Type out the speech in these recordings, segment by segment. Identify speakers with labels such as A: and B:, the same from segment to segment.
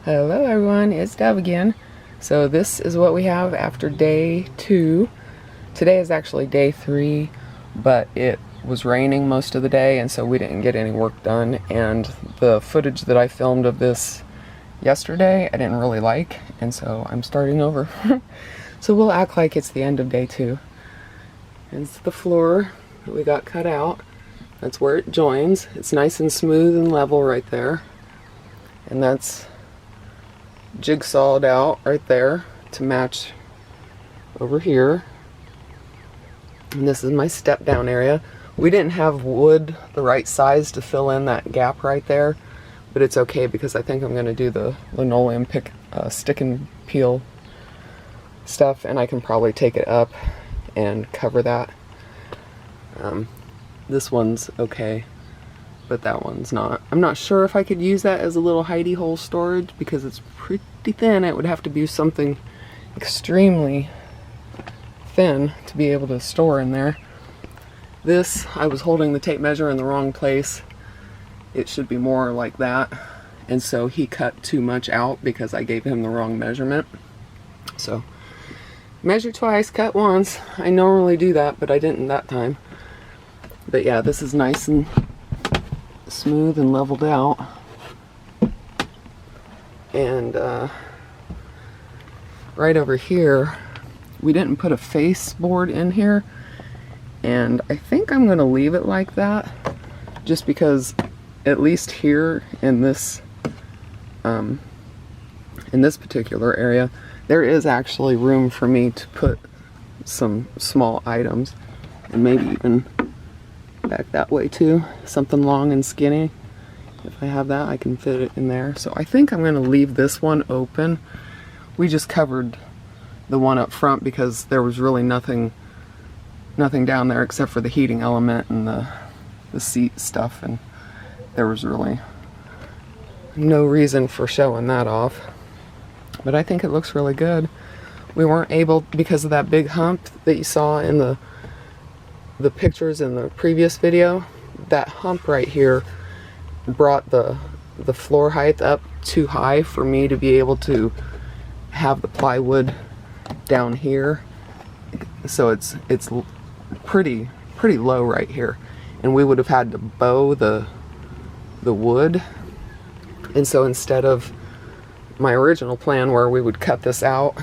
A: Hello everyone, it's Deb again. So this is what we have after day 2. Today is actually day 3, but it was raining most of the day and so we didn't get any work done, and the footage that I filmed of this yesterday I didn't really like, and so I'm starting over. So we'll act like it's the end of day 2. It's the floor that we got cut out. That's where it joins. It's nice and smooth and level right there. And that's jigsawed out right there to match over here. And this is my step down area. We didn't have wood the right size to fill in that gap right there, but it's okay because I think I'm going to do the linoleum stick and peel stuff, and I can probably take it up and cover that. This one's okay, but that one's not. I'm not sure if I could use that as a little hidey hole storage because it's pretty thin. It would have to be something extremely thin to be able to store in there. This, I was holding the tape measure in the wrong place. It should be more like that, and so he cut too much out because I gave him the wrong measurement. So measure twice, cut once. I normally do that, but I didn't that time. But yeah, this is nice and smooth and leveled out. And right over here, we didn't put a face board in here, and I think I'm going to leave it like that just because at least here in this particular area there is actually room for me to put some small items, and maybe even back that way too, something long and skinny. If I have that, I can fit it in there. So I think I'm going to leave this one open. We just covered the one up front because there was really nothing down there except for the heating element and the seat stuff, and there was really no reason for showing that off. But I think it looks really good. We weren't able, because of that big hump that you saw in the pictures in the previous video, that hump right here brought the floor height up too high for me to be able to have the plywood down here. So it's pretty low right here, and we would have had to bow the wood. And so instead of my original plan where we would cut this out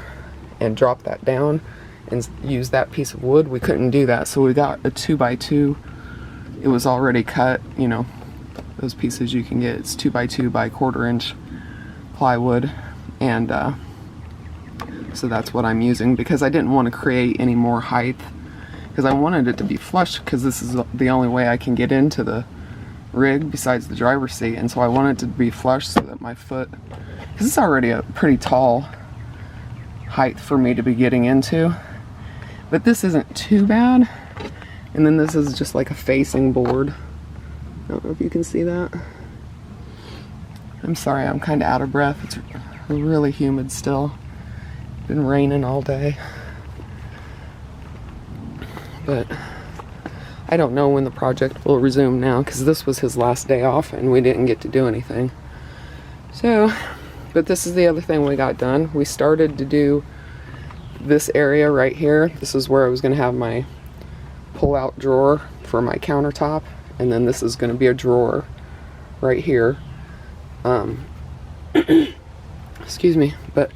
A: and drop that down and use that piece of wood, we couldn't do that. So we got a 2x2. It was already cut, you know, those pieces you can get. It's 2x2 by 1/4 inch plywood, and so that's what I'm using because I didn't want to create any more height, because I wanted it to be flush, because this is the only way I can get into the rig besides the driver's seat, and so I wanted it to be flush so that my foot, because it's already a pretty tall height for me to be getting into, but this isn't too bad. And then this is just like a facing board. I don't know if you can see that. I'm sorry, I'm kind of out of breath. It's really humid still. Been raining all day. But I don't know when the project will resume now, because this was his last day off and we didn't get to do anything. So, but this is the other thing we got done. We started to do this area right here. This is where I was going to have my pull-out drawer for my countertop, and then this is going to be a drawer right here. Excuse me, but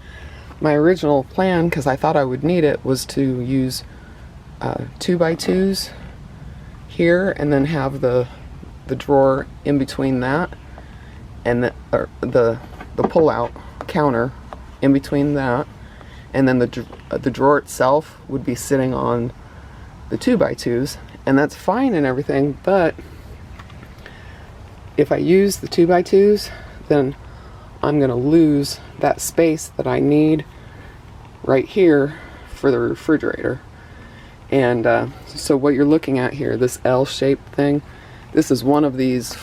A: my original plan, because I thought I would need it, was to use 2x2s here and then have the drawer in between that, and the pull-out counter in between that, and then the drawer itself would be sitting on the 2x2s, and that's fine and everything. But if I use the 2x2s, then I'm gonna lose that space that I need right here for the refrigerator. And so what you're looking at here, this L-shaped thing, this is one of these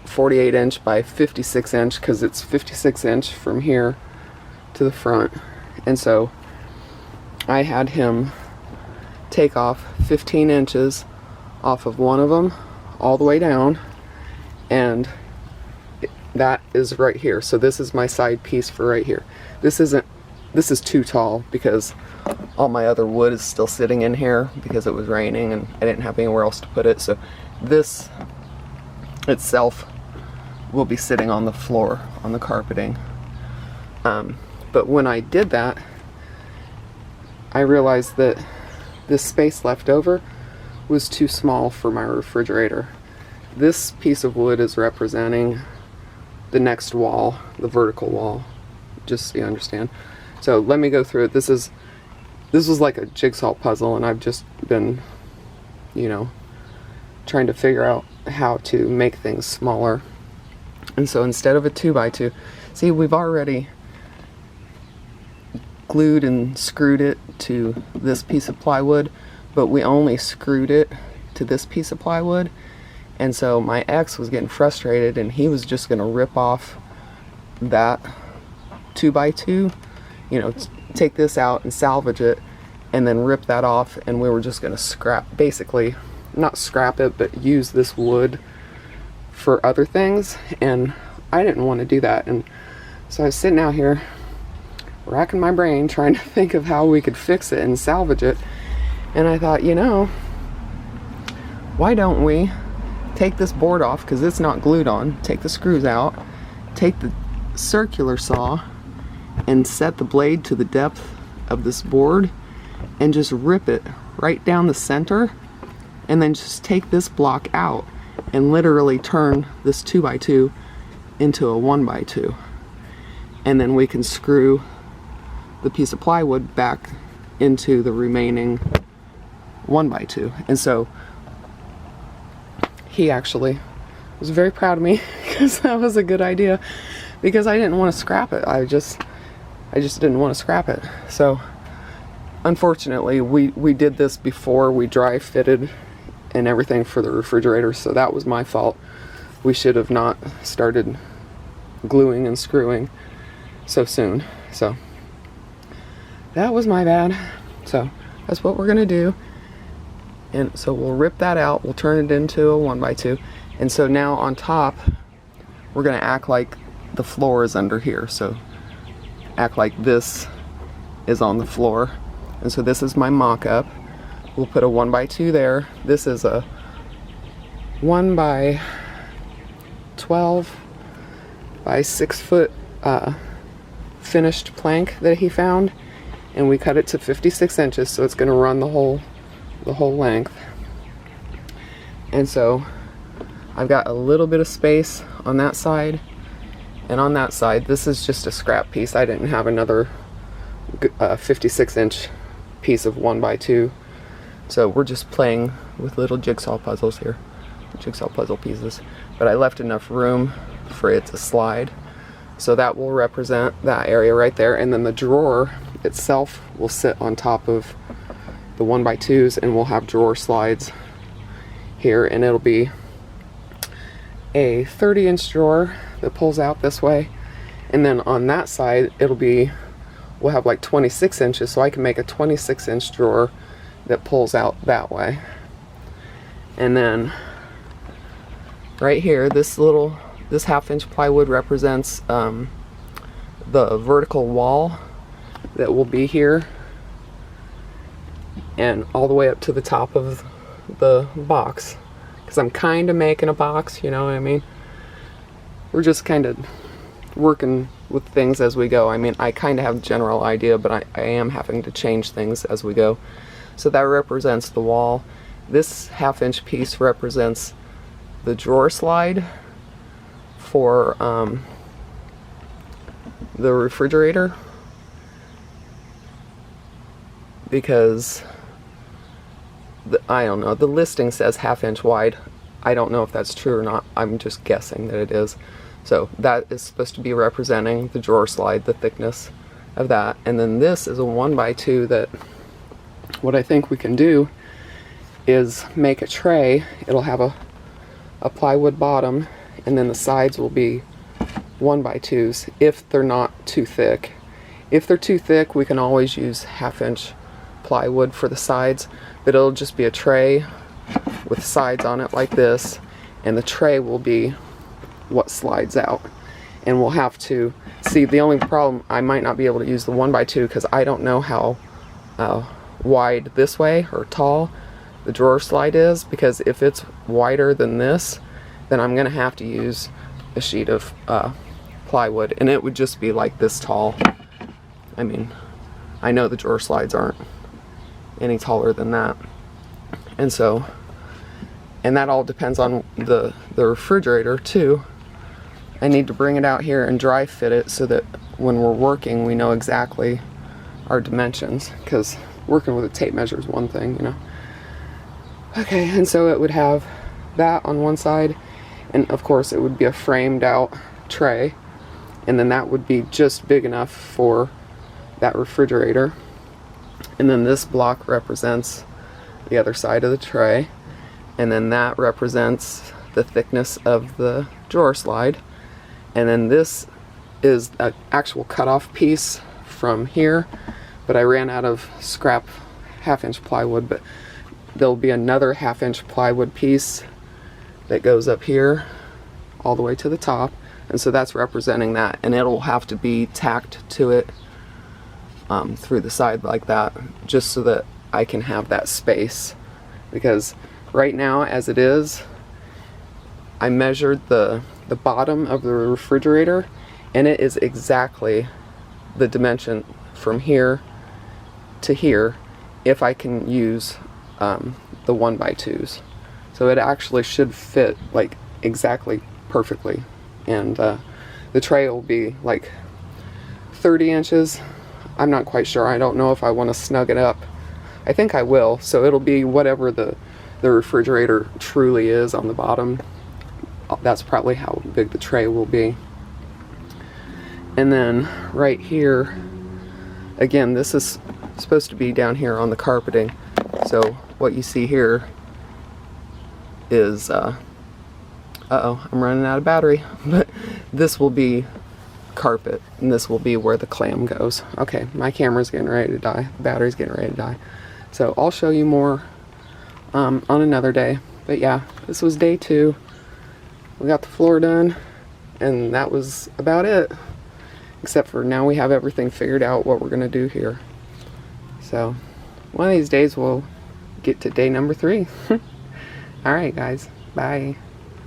A: 48 inch by 56 inch, because it's 56 inch from here to the front. And so I had him take off 15 inches off of one of them all the way down, and that is right here. So this is my side piece for right here. This is too tall because all my other wood is still sitting in here because it was raining and I didn't have anywhere else to put it. So this itself will be sitting on the floor, on the carpeting. But when I did that, I realized that this space left over was too small for my refrigerator. This piece of wood is representing the next wall, the vertical wall, just so you understand. So let me go through it. This was like a jigsaw puzzle, and I've just been, you know, trying to figure out how to make things smaller. And so instead of a 2x2, see, we've already glued and screwed it to this piece of plywood, but we only screwed it to this piece of plywood. And so my ex was getting frustrated, and he was just going to rip off that 2x2, you know, take this out and salvage it, and then rip that off, and we were just going to scrap, basically, not scrap it, but use this wood for other things. And I didn't want to do that. And so I was sitting out here racking my brain trying to think of how we could fix it and salvage it. And I thought, you know, why don't we take this board off, because it's not glued on, take the screws out, take the circular saw and set the blade to the depth of this board and just rip it right down the center, and then just take this block out and literally turn this 2x2 into a 1x2. And then we can screw the piece of plywood back into the remaining 1x2. And so he actually was very proud of me because that was a good idea, because I didn't want to scrap it. I just didn't want to scrap it. So unfortunately we did this before we dry fitted and everything for the refrigerator, so that was my fault. We should have not started gluing and screwing so soon. So that was my bad. So that's what we're gonna do. And so we'll rip that out, we'll turn it into a 1x2. And so now on top, we're gonna act like the floor is under here. So act like this is on the floor. And so this is my mock-up. We'll put a 1x2 there. This is a 1x12 by 6 foot finished plank that he found, and we cut it to 56 inches, so it's going to run the whole length. And so I've got a little bit of space on that side, and on that side this is just a scrap piece. I didn't have another 56 inch piece of 1x2, so we're just playing with little jigsaw puzzles here, jigsaw puzzle pieces. But I left enough room for it to slide, so that will represent that area right there. And then the drawer itself will sit on top of the 1x2s, and we'll have drawer slides here, and it'll be a 30-inch drawer that pulls out this way, and then on that side we'll have like 26 inches, so I can make a 26-inch drawer that pulls out that way. And then right here, this 1/2-inch plywood represents the vertical wall that will be here and all the way up to the top of the box, because I'm kind of making a box, you know what I mean? We're just kind of working with things as we go. I mean, I kind of have a general idea, but I am having to change things as we go. So that represents the wall. This 1/2-inch piece represents the drawer slide for the refrigerator, because I don't know, the listing says 1/2-inch wide. I don't know if that's true or not. I'm just guessing that it is. So that is supposed to be representing the drawer slide, the thickness of that. And then this is a 1x2 that what I think we can do is make a tray. It'll have a plywood bottom, and then the sides will be 1x2s if they're not too thick. If they're too thick, we can always use 1/2-inch plywood for the sides, but it'll just be a tray with sides on it like this, and the tray will be what slides out. and we'll have to see. The only problem, I might not be able to use the 1x2 because I don't know how wide this way or tall the drawer slide is, because if it's wider than this, then I'm gonna have to use a sheet of plywood, and it would just be like this tall. I mean, I know the drawer slides aren't any taller than that, and so, and that all depends on the refrigerator too. I need to bring it out here and dry fit it so that when we're working we know exactly our dimensions, because working with a tape measure is one thing, you know. Okay, and so it would have that on one side, and of course it would be a framed out tray, and then that would be just big enough for that refrigerator. And then this block represents the other side of the tray, and then that represents the thickness of the drawer slide, and then this is an actual cutoff piece from here, but I ran out of scrap 1/2 inch plywood, but there'll be another 1/2 inch plywood piece that goes up here all the way to the top, and so that's representing that, and it'll have to be tacked to it through the side like that, just so that I can have that space, because right now as it is, I measured the bottom of the refrigerator, and it is exactly the dimension from here to here if I can use the 1x2s. So it actually should fit like exactly perfectly, and the tray will be like 30 inches. I'm not quite sure. I don't know if I want to snug it up. I think I will, so it'll be whatever the refrigerator truly is on the bottom. That's probably how big the tray will be. And then right here, again, this is supposed to be down here on the carpeting, so what you see here is uh-oh, I'm running out of battery, but this will be carpet, and this will be where the clam goes. Okay, my camera's getting ready to die, the battery's getting ready to die, so I'll show you more on another day. But yeah, this was day 2. We got the floor done, and that was about it, except for now we have everything figured out what we're gonna do here. So one of these days we'll get to day number 3. Alright guys, bye.